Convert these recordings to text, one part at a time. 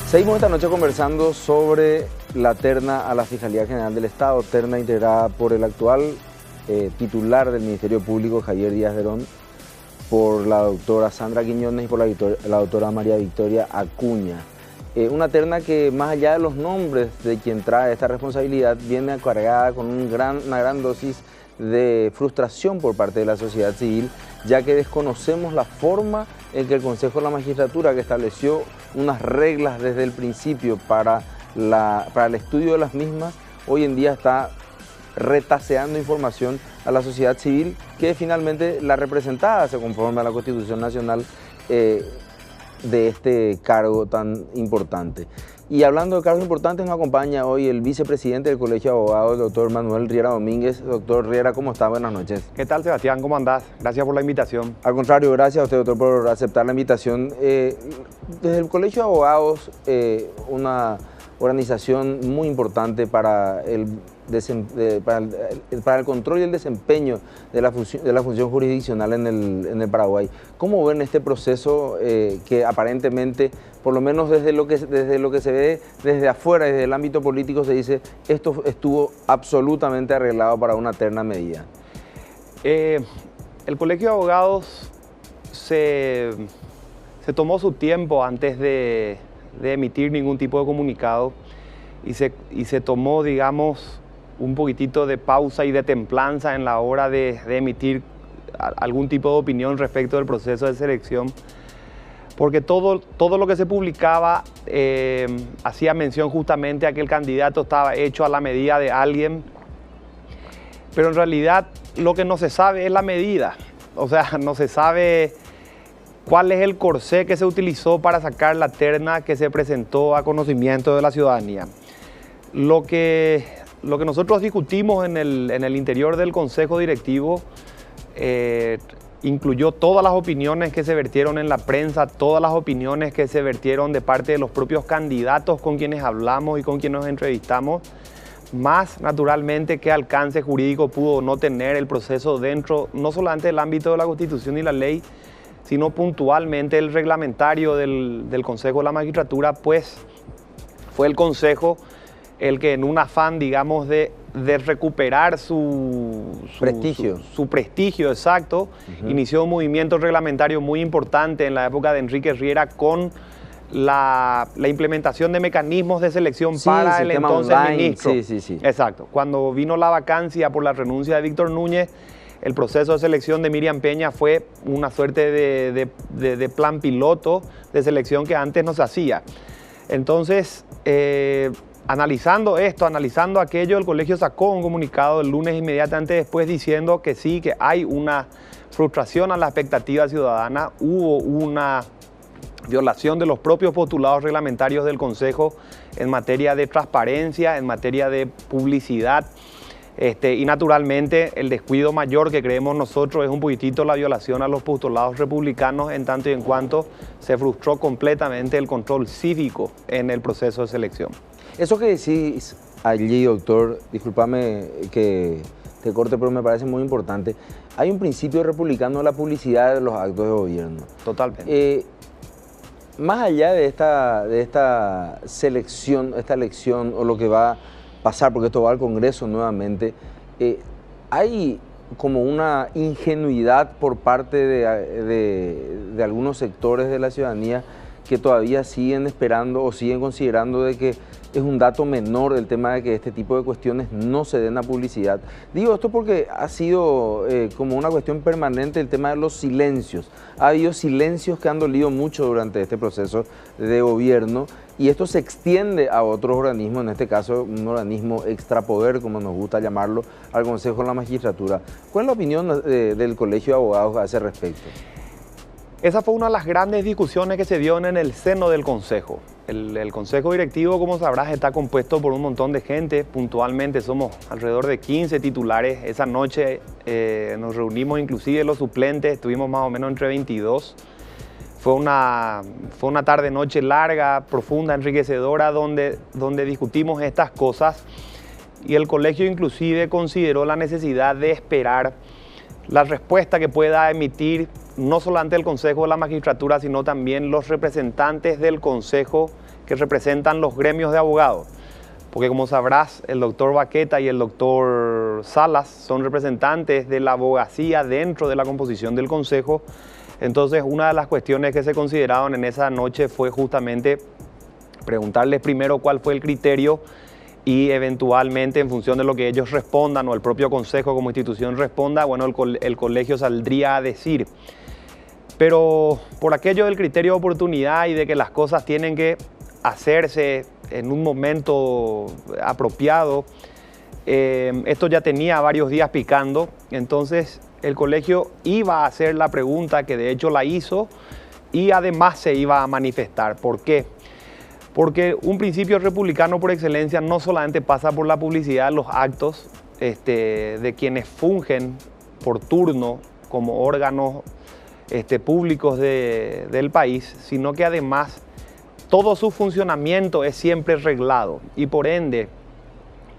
Seguimos esta noche conversando sobre la terna a la Fiscalía General del Estado, terna integrada por el actual titular del Ministerio Público, Javier Díaz Derón, por la doctora Sandra Quiñones y por la doctora María Victoria Acuña. Una terna que, más allá de los nombres de quien trae esta responsabilidad, viene cargada con una gran dosis de frustración por parte de la sociedad civil, ya que desconocemos la forma en que el Consejo de la Magistratura, que estableció unas reglas desde el principio para el estudio de las mismas, hoy en día está retaseando información a la sociedad civil, que finalmente la representada se conforma a la Constitución Nacional de este cargo tan importante. Y hablando de cargos importantes, nos acompaña hoy el vicepresidente del Colegio de Abogados, el doctor Manuel Riera Domínguez. Doctor Riera, ¿cómo está? Buenas noches. ¿Qué tal, Sebastián? ¿Cómo andás? Gracias por la invitación. Al contrario, gracias a usted, doctor, por aceptar la invitación. Desde el Colegio de Abogados, una organización muy importante para el control y el desempeño de la función jurisdiccional en el Paraguay. ¿Cómo ven este proceso que aparentemente, por lo menos desde lo que se ve desde afuera, desde el ámbito político, se dice esto estuvo absolutamente arreglado para una terna medida? El Colegio de Abogados se tomó su tiempo antes de emitir ningún tipo de comunicado y se tomó, digamos, un poquitito de pausa y de templanza en la hora de emitir algún tipo de opinión respecto del proceso de selección, porque todo lo que se publicaba hacía mención justamente a que el candidato estaba hecho a la medida de alguien, pero en realidad lo que no se sabe es la medida, o sea, no se sabe cuál es el corsé que se utilizó para sacar la terna que se presentó a conocimiento de la ciudadanía. Lo que nosotros discutimos en el interior del Consejo Directivo incluyó todas las opiniones que se vertieron en la prensa, todas las opiniones que se vertieron de parte de los propios candidatos con quienes hablamos y con quienes nos entrevistamos, más naturalmente qué alcance jurídico pudo no tener el proceso dentro, no solamente del ámbito de la Constitución y la ley, sino puntualmente el reglamentario del Consejo de la Magistratura, pues fue el Consejo el que en un afán, digamos, de recuperar su prestigio, exacto, inició un movimiento reglamentario muy importante en la época de Enrique Riera con la implementación de mecanismos de selección para el entonces ministro. Sí. Exacto. Cuando vino la vacancia por la renuncia de Víctor Núñez, el proceso de selección de Miriam Peña fue una suerte de plan piloto de selección que antes no se hacía. Entonces, analizando aquello, el colegio sacó un comunicado el lunes inmediatamente después diciendo que sí, que hay una frustración a la expectativa ciudadana, hubo una violación de los propios postulados reglamentarios del Consejo en materia de transparencia, en materia de publicidad, y naturalmente el descuido mayor que creemos nosotros es un poquitito la violación a los postulados republicanos en tanto y en cuanto se frustró completamente el control cívico en el proceso de selección. Eso que decís allí, doctor, discúlpame que te corte, pero me parece muy importante. Hay un principio republicano de la publicidad de los actos de gobierno. Totalmente. Más allá de esta elección o lo que va a pasar, porque esto va al Congreso nuevamente, hay como una ingenuidad por parte de algunos sectores de la ciudadanía que todavía siguen esperando o siguen considerando de que es un dato menor el tema de que este tipo de cuestiones no se den a publicidad. Digo esto porque ha sido como una cuestión permanente el tema de los silencios. Ha habido silencios que han dolido mucho durante este proceso de gobierno y esto se extiende a otros organismos, en este caso un organismo extrapoder, como nos gusta llamarlo, al Consejo de la Magistratura. ¿Cuál es la opinión del Colegio de Abogados a ese respecto? Esa fue una de las grandes discusiones que se dio en el seno del Consejo. El Consejo Directivo, como sabrás, está compuesto por un montón de gente. Puntualmente somos alrededor de 15 titulares. Esa noche nos reunimos inclusive los suplentes, estuvimos más o menos entre 22. Fue una tarde-noche larga, profunda, enriquecedora, donde discutimos estas cosas. Y el colegio inclusive consideró la necesidad de esperar la respuesta que pueda emitir no solamente el Consejo de la Magistratura, sino también los representantes del Consejo que representan los gremios de abogados. Porque como sabrás, el doctor Baqueta y el doctor Salas son representantes de la abogacía dentro de la composición del Consejo. Entonces, una de las cuestiones que se consideraron en esa noche fue justamente preguntarles primero cuál fue el criterio y eventualmente, en función de lo que ellos respondan o el propio Consejo como institución responda, bueno, el colegio saldría a decir. Pero por aquello del criterio de oportunidad y de que las cosas tienen que hacerse en un momento apropiado, esto ya tenía varios días picando, entonces el colegio iba a hacer la pregunta, que de hecho la hizo, y además se iba a manifestar. ¿Por qué? Porque un principio republicano por excelencia no solamente pasa por la publicidad de los actos de quienes fungen por turno como órganos públicos del país, sino que además todo su funcionamiento es siempre reglado y por ende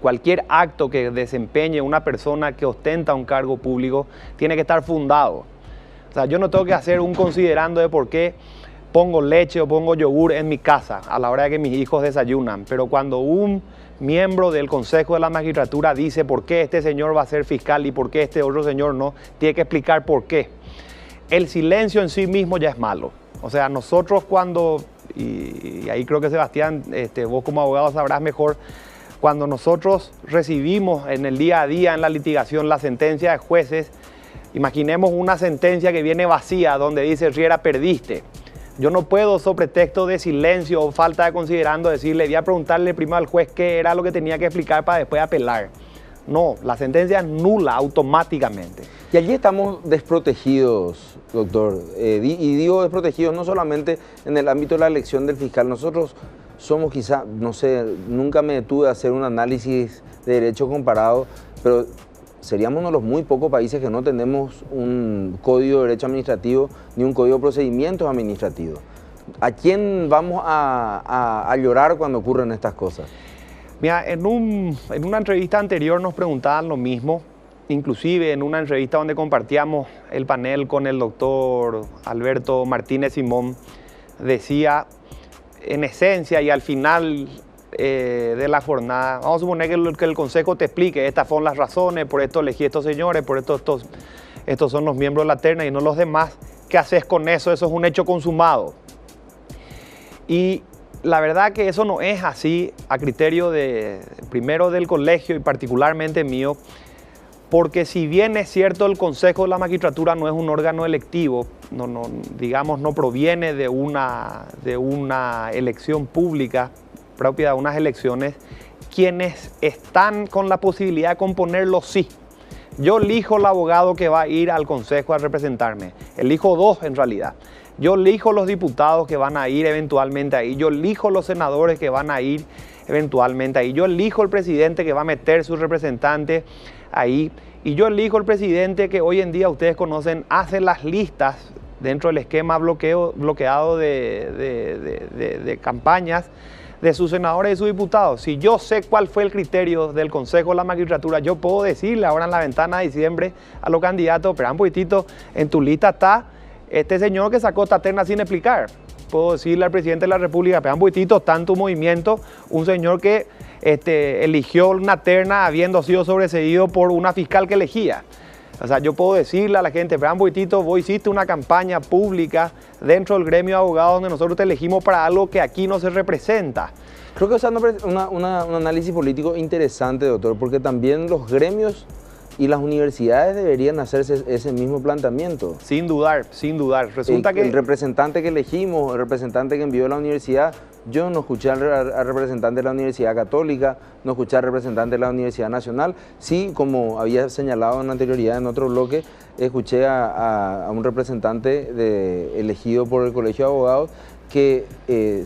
cualquier acto que desempeñe una persona que ostenta un cargo público tiene que estar fundado. O sea, yo no tengo que hacer un considerando de por qué pongo leche o pongo yogur en mi casa a la hora de que mis hijos desayunan, pero cuando un miembro del Consejo de la Magistratura dice por qué este señor va a ser fiscal y por qué este otro señor no, tiene que explicar por qué. El silencio en sí mismo ya es malo. O sea, nosotros cuando, y ahí creo que Sebastián, vos como abogado sabrás mejor, cuando nosotros recibimos en el día a día en la litigación la sentencia de jueces, imaginemos una sentencia que viene vacía donde dice Riera perdiste. Yo no puedo, sobre pretexto de silencio o falta de considerando, decirle, voy a preguntarle primero al juez qué era lo que tenía que explicar para después apelar. No, la sentencia es nula automáticamente. Y allí estamos desprotegidos, doctor. Y digo desprotegidos no solamente en el ámbito de la elección del fiscal. Nosotros somos quizá, no sé, nunca me detuve a hacer un análisis de derecho comparado, pero seríamos uno de los muy pocos países que no tenemos un código de derecho administrativo ni un código de procedimientos administrativos. ¿A quién vamos a llorar cuando ocurren estas cosas? Mira, en una entrevista anterior nos preguntaban lo mismo, inclusive en una entrevista donde compartíamos el panel con el doctor Alberto Martínez Simón, decía en esencia y al final de la jornada, vamos a suponer que el Consejo te explique, estas fueron las razones, por esto elegí a estos señores, por esto estos son los miembros de la terna y no los demás, ¿qué haces con eso? Eso es un hecho consumado. Y la verdad que eso no es así a criterio primero del colegio y particularmente mío, porque si bien es cierto el Consejo de la Magistratura no es un órgano electivo, no proviene de una elección pública propia de unas elecciones, quienes están con la posibilidad de componerlo sí. Yo elijo el abogado que va a ir al Consejo a representarme, elijo dos en realidad. Yo elijo los diputados que van a ir eventualmente ahí, yo elijo los senadores que van a ir eventualmente ahí, yo elijo el presidente que va a meter su representante ahí y yo elijo el presidente que hoy en día ustedes conocen, hace las listas dentro del esquema bloqueado de campañas de sus senadores y sus diputados. Si yo sé cuál fue el criterio del Consejo de la Magistratura, yo puedo decirle ahora en la ventana de diciembre a los candidatos, pero un poquitito, en tu lista está este señor que sacó esta terna sin explicar. Puedo decirle al presidente de la República, pero un poquitito, está en tu movimiento un señor que eligió una terna habiendo sido sobreseído por una fiscal que elegía. O sea, yo puedo decirle a la gente, pero un poquitito, vos hiciste una campaña pública dentro del gremio de abogados donde nosotros te elegimos para algo que aquí no se representa. Creo que es un análisis político interesante, doctor, porque también los gremios y las universidades deberían hacerse ese mismo planteamiento. Sin dudar, sin dudar. Resulta que el representante que elegimos, el representante que envió a la universidad, yo no escuché al representante de la Universidad Católica, no escuché al representante de la Universidad Nacional. Sí, como había señalado en anterioridad en otro bloque, escuché a un representante elegido por el Colegio de Abogados que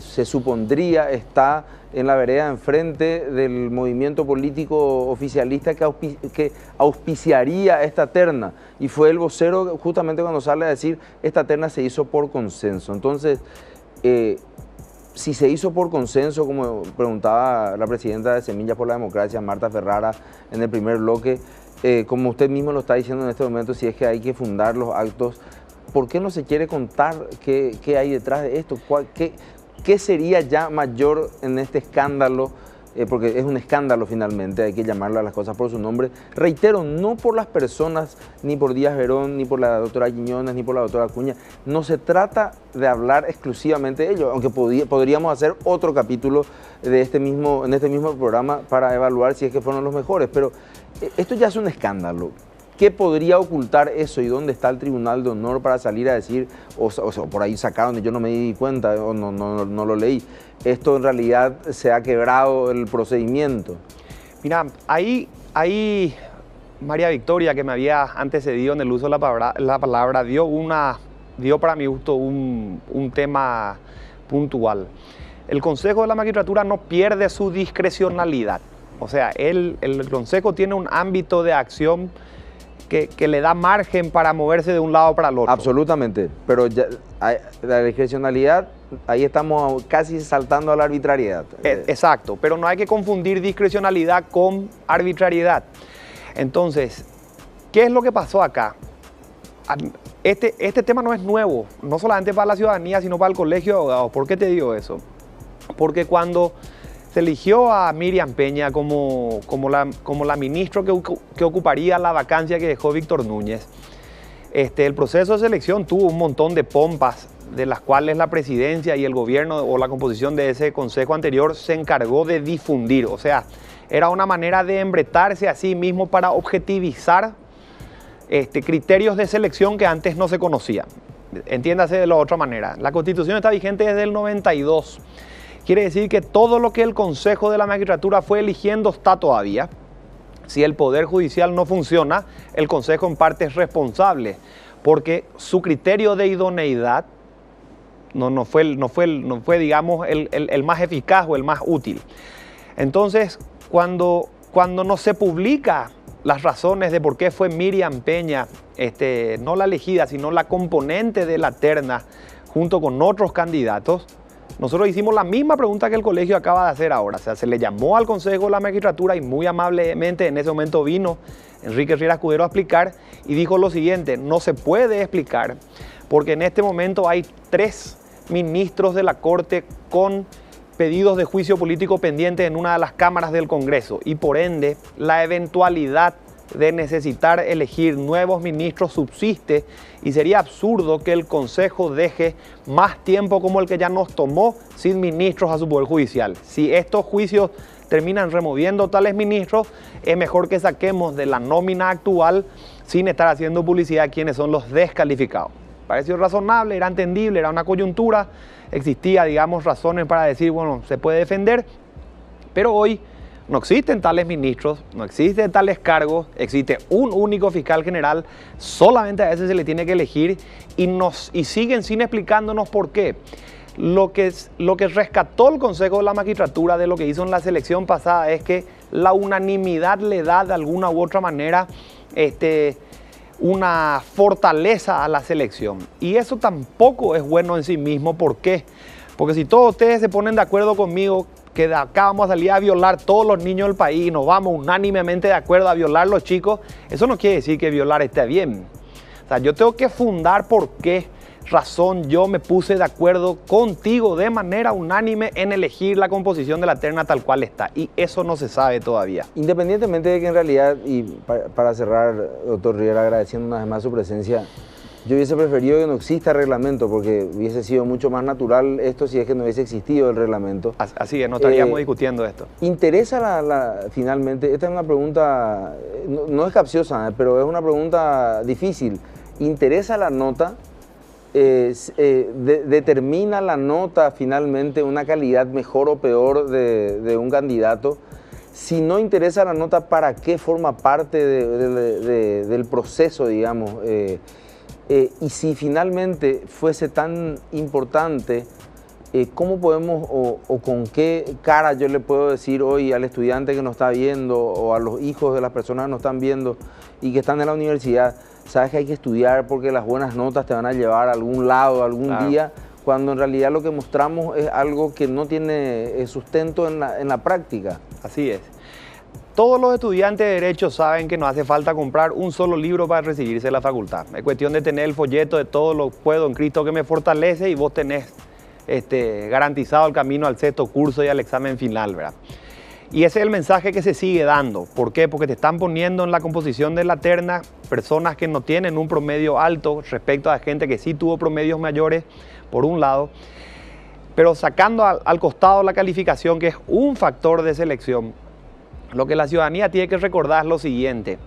se supondría está en la vereda enfrente del movimiento político oficialista que auspiciaría esta terna. Y fue el vocero justamente cuando sale a decir, esta terna se hizo por consenso. Entonces, si se hizo por consenso, como preguntaba la presidenta de Semillas por la Democracia, Marta Ferrara, en el primer bloque, como usted mismo lo está diciendo en este momento, si es que hay que fundar los actos, ¿por qué no se quiere contar qué hay detrás de esto? ¿qué sería ya mayor en este escándalo? Porque es un escándalo finalmente, hay que llamarle a las cosas por su nombre. Reitero, no por las personas, ni por Díaz Verón, ni por la doctora Quiñones, ni por la doctora Acuña. No se trata de hablar exclusivamente de ello, aunque podríamos hacer otro capítulo en este mismo programa para evaluar si es que fueron los mejores. Pero esto ya es un escándalo. ¿Qué podría ocultar eso y dónde está el Tribunal de Honor para salir a decir, o por ahí sacaron y yo no me di cuenta o no lo leí? Esto en realidad se ha quebrado el procedimiento. Mira, ahí María Victoria, que me había antecedido en el uso de la palabra dio para mi gusto un tema puntual. El Consejo de la Magistratura no pierde su discrecionalidad. O sea, el Consejo tiene un ámbito de acción que le da margen para moverse de un lado para el otro. Absolutamente, pero ya, la discrecionalidad, ahí estamos casi saltando a la arbitrariedad. Exacto, pero no hay que confundir discrecionalidad con arbitrariedad. Entonces, ¿qué es lo que pasó acá? Este tema no es nuevo, no solamente para la ciudadanía, sino para el Colegio de Abogados. ¿Por qué te digo eso? Porque cuando se eligió a Miriam Peña como la ministra que ocuparía la vacancia que dejó Víctor Núñez, el proceso de selección tuvo un montón de pompas, de las cuales la presidencia y el gobierno o la composición de ese consejo anterior se encargó de difundir. O sea, era una manera de embretarse a sí mismo para objetivizar criterios de selección que antes no se conocían. Entiéndase de la otra manera. La Constitución está vigente desde el 92. Quiere decir que todo lo que el Consejo de la Magistratura fue eligiendo está todavía. Si el Poder Judicial no funciona, el Consejo en parte es responsable, porque su criterio de idoneidad no fue digamos, el más eficaz o el más útil. Entonces, cuando no se publica las razones de por qué fue Miriam Peña, no la elegida, sino la componente de la terna, junto con otros candidatos, nosotros hicimos la misma pregunta que el colegio acaba de hacer ahora. O sea, se le llamó al Consejo de la Magistratura y muy amablemente en ese momento vino Enrique Riera Escudero a explicar y dijo lo siguiente: no se puede explicar porque en este momento hay 3 ministros de la Corte con pedidos de juicio político pendientes en una de las cámaras del Congreso y por ende la eventualidad de necesitar elegir nuevos ministros subsiste y sería absurdo que el Consejo deje más tiempo como el que ya nos tomó sin ministros a su Poder Judicial. Si estos juicios terminan removiendo tales ministros, es mejor que saquemos de la nómina actual sin estar haciendo publicidad quienes son los descalificados. Pareció razonable, era entendible, era una coyuntura, existía, digamos, razones para decir, bueno, se puede defender, pero hoy no existen tales ministros, no existen tales cargos, existe un único fiscal general, solamente a ese se le tiene que elegir y siguen sin explicándonos por qué. Lo que rescató el Consejo de la Magistratura de lo que hizo en la selección pasada es que la unanimidad le da de alguna u otra manera una fortaleza a la selección. Y eso tampoco es bueno en sí mismo. ¿Por qué? Porque si todos ustedes se ponen de acuerdo conmigo que de acá vamos a salir a violar todos los niños del país y nos vamos unánimemente de acuerdo a violar los chicos, eso no quiere decir que violar esté bien. O sea, yo tengo que fundar por qué razón yo me puse de acuerdo contigo de manera unánime en elegir la composición de la terna tal cual está. Y eso no se sabe todavía. Independientemente de que en realidad, y para cerrar, doctor Riera, agradeciendo una vez más su presencia, yo hubiese preferido que no exista reglamento porque hubiese sido mucho más natural esto si es que no hubiese existido el reglamento. Así es, no estaríamos discutiendo esto. ¿Interesa finalmente, esta es una pregunta, no es capciosa, pero es una pregunta difícil, ¿interesa la nota? ¿Determina la nota finalmente una calidad mejor o peor de un candidato? Si no interesa la nota, ¿para qué forma parte del proceso, digamos? Y si finalmente fuese tan importante, ¿cómo podemos o con qué cara yo le puedo decir hoy al estudiante que nos está viendo o a los hijos de las personas que nos están viendo y que están en la universidad, sabes que hay que estudiar porque las buenas notas te van a llevar a algún lado algún día, cuando en realidad lo que mostramos es algo que no tiene sustento en la práctica? Así es. Todos los estudiantes de Derecho saben que no hace falta comprar un solo libro para recibirse de la facultad. Es cuestión de tener el folleto de todo lo puedo en Cristo que me fortalece y vos tenés garantizado el camino al sexto curso y al examen final, ¿verdad? Y ese es el mensaje que se sigue dando. ¿Por qué? Porque te están poniendo en la composición de la terna personas que no tienen un promedio alto respecto a gente que sí tuvo promedios mayores, por un lado, pero sacando al costado la calificación, que es un factor de selección. Lo que la ciudadanía tiene que recordar es lo siguiente.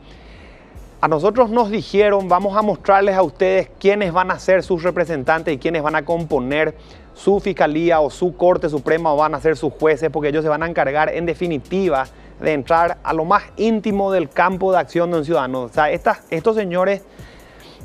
A nosotros nos dijeron, vamos a mostrarles a ustedes quiénes van a ser sus representantes y quiénes van a componer su fiscalía o su Corte Suprema o van a ser sus jueces, porque ellos se van a encargar, en definitiva, de entrar a lo más íntimo del campo de acción de un ciudadano. O sea, estos señores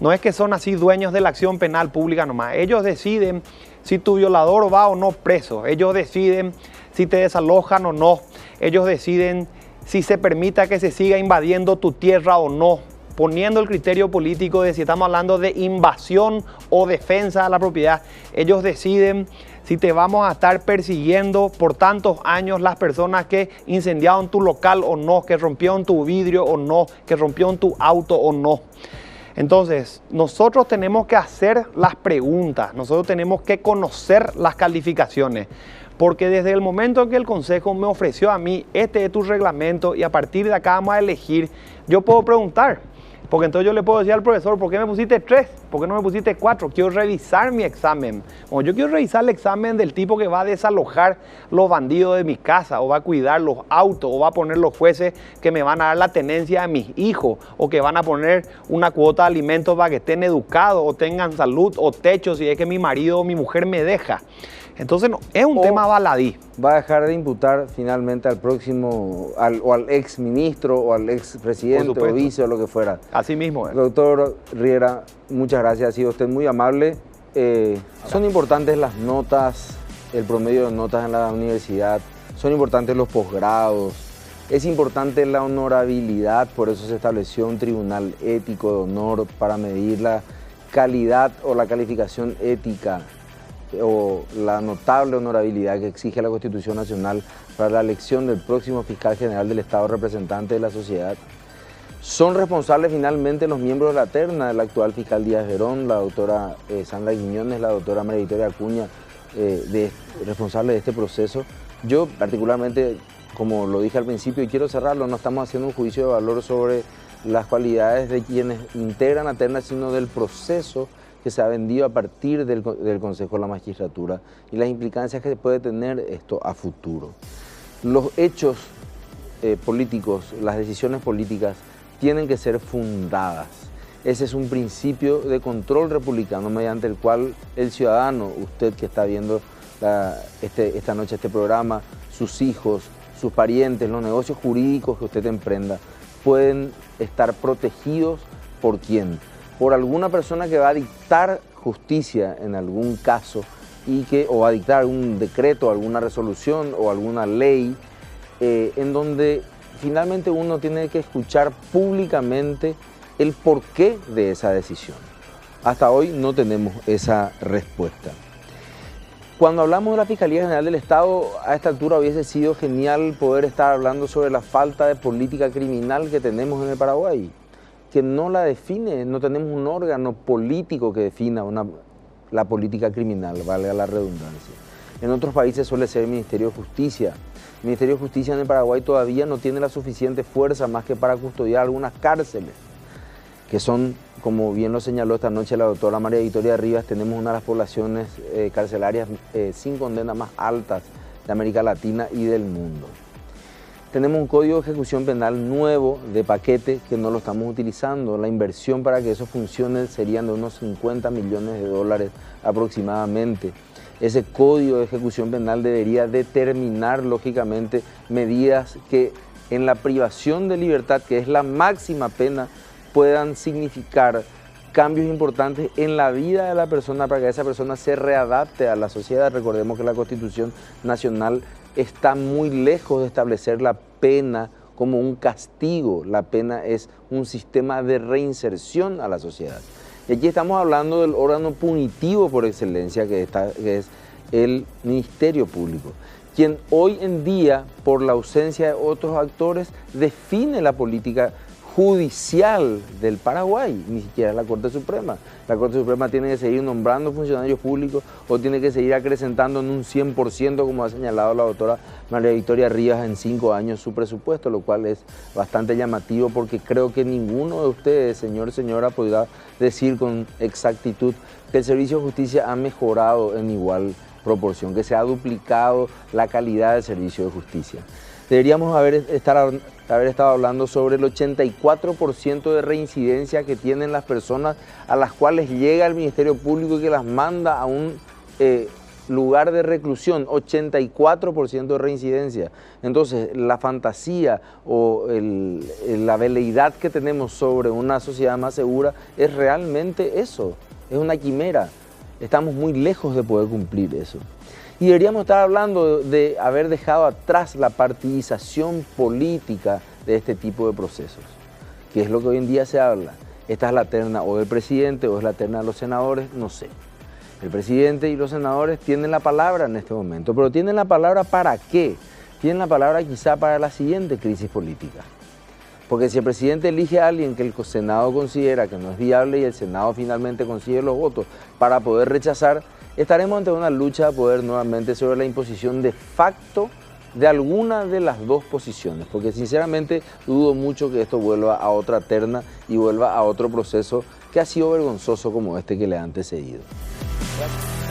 no es que son así dueños de la acción penal pública nomás. Ellos deciden si tu violador va o no preso. Ellos deciden si te desalojan o no. Ellos deciden si se permita que se siga invadiendo tu tierra o no, poniendo el criterio político de si estamos hablando de invasión o defensa de la propiedad. Ellos deciden si te vamos a estar persiguiendo por tantos años las personas que incendiaron tu local o no, que rompieron tu vidrio o no, que rompieron tu auto o no. Entonces, nosotros tenemos que hacer las preguntas, nosotros tenemos que conocer las calificaciones, porque desde el momento en que el Consejo me ofreció a mí, este es tu reglamento y a partir de acá vamos a elegir, yo puedo preguntar, porque entonces yo le puedo decir al profesor, ¿por qué me pusiste 3? ¿Por qué no me pusiste 4? Quiero revisar mi examen. O yo quiero revisar el examen del tipo que va a desalojar los bandidos de mi casa, o va a cuidar los autos, o va a poner los jueces que me van a dar la tenencia de mis hijos, o que van a poner una cuota de alimentos para que estén educados, o tengan salud, o techo, si es que mi marido o mi mujer me deja. Entonces, no, es un tema baladí. ¿Va a dejar de imputar finalmente al próximo, o al ex ministro, o al ex presidente, o vice, o lo que fuera? Así mismo es. Doctor Riera, muchas gracias, ha sido usted muy amable. Son importantes las notas, el promedio de notas en la universidad, son importantes los posgrados, es importante la honorabilidad, por eso se estableció un tribunal ético de honor para medir la calidad o la calificación ética o la notable honorabilidad que exige la Constitución Nacional para la elección del próximo fiscal general del Estado, representante de la sociedad. Son responsables finalmente los miembros de la terna, el actual fiscal Díaz Verón, la doctora Sandra Quiñones, la doctora María Victoria Acuña, responsables de este proceso. Yo particularmente, como lo dije al principio y quiero cerrarlo, no estamos haciendo un juicio de valor sobre las cualidades de quienes integran la terna, sino del proceso que se ha vendido a partir del Consejo de la Magistratura y las implicancias que puede tener esto a futuro. Los hechos políticos, las decisiones políticas tienen que ser fundadas. Ese es un principio de control republicano mediante el cual el ciudadano, usted que está viendo esta noche este programa, sus hijos, sus parientes, los negocios jurídicos que usted emprenda, pueden estar protegidos ¿por quién? Por alguna persona que va a dictar justicia en algún caso o va a dictar algún decreto, alguna resolución o alguna ley en donde finalmente uno tiene que escuchar públicamente el porqué de esa decisión. Hasta hoy no tenemos esa respuesta. Cuando hablamos de la Fiscalía General del Estado, a esta altura hubiese sido genial poder estar hablando sobre la falta de política criminal que tenemos en el Paraguay, que no la define, no tenemos un órgano político que defina la política criminal, valga la redundancia. En otros países suele ser el Ministerio de Justicia. El Ministerio de Justicia en el Paraguay todavía no tiene la suficiente fuerza más que para custodiar algunas cárceles, que son, como bien lo señaló esta noche la doctora María Victoria Rivas, tenemos una de las poblaciones carcelarias sin condena más altas de América Latina y del mundo. Tenemos un código de ejecución penal nuevo de paquete que no lo estamos utilizando. La inversión para que eso funcione serían de unos 50 millones de dólares aproximadamente. Ese código de ejecución penal debería determinar, lógicamente, medidas que en la privación de libertad, que es la máxima pena, puedan significar cambios importantes en la vida de la persona para que esa persona se readapte a la sociedad. Recordemos que la Constitución Nacional está muy lejos de establecer la pena como un castigo. La pena es un sistema de reinserción a la sociedad. Y aquí estamos hablando del órgano punitivo por excelencia, que es el Ministerio Público, quien hoy en día, por la ausencia de otros actores, define la política judicial del Paraguay, ni siquiera es la Corte Suprema. La Corte Suprema tiene que seguir nombrando funcionarios públicos o tiene que seguir acrecentando en un 100%, como ha señalado la doctora María Victoria Rivas, en 5 años su presupuesto, lo cual es bastante llamativo porque creo que ninguno de ustedes, señor, señora, podrá decir con exactitud que el Servicio de Justicia ha mejorado en igual proporción, que se ha duplicado la calidad del servicio de justicia. Deberíamos haber estado hablando sobre el 84% de reincidencia que tienen las personas a las cuales llega el Ministerio Público y que las manda a un lugar de reclusión, 84% de reincidencia. Entonces, la fantasía o la veleidad que tenemos sobre una sociedad más segura es realmente eso, es una quimera. Estamos muy lejos de poder cumplir eso. Y deberíamos estar hablando de haber dejado atrás la partidización política de este tipo de procesos, que es lo que hoy en día se habla. Esta es la terna o del presidente o es la terna de los senadores, no sé. El presidente y los senadores tienen la palabra en este momento, pero ¿tienen la palabra para qué? Tienen la palabra quizá para la siguiente crisis política. Porque si el presidente elige a alguien que el Senado considera que no es viable y el Senado finalmente consigue los votos para poder rechazar, estaremos ante una lucha de poder nuevamente sobre la imposición de facto de alguna de las dos posiciones, porque sinceramente dudo mucho que esto vuelva a otra terna y vuelva a otro proceso que ha sido vergonzoso como este que le ha antecedido. Gracias.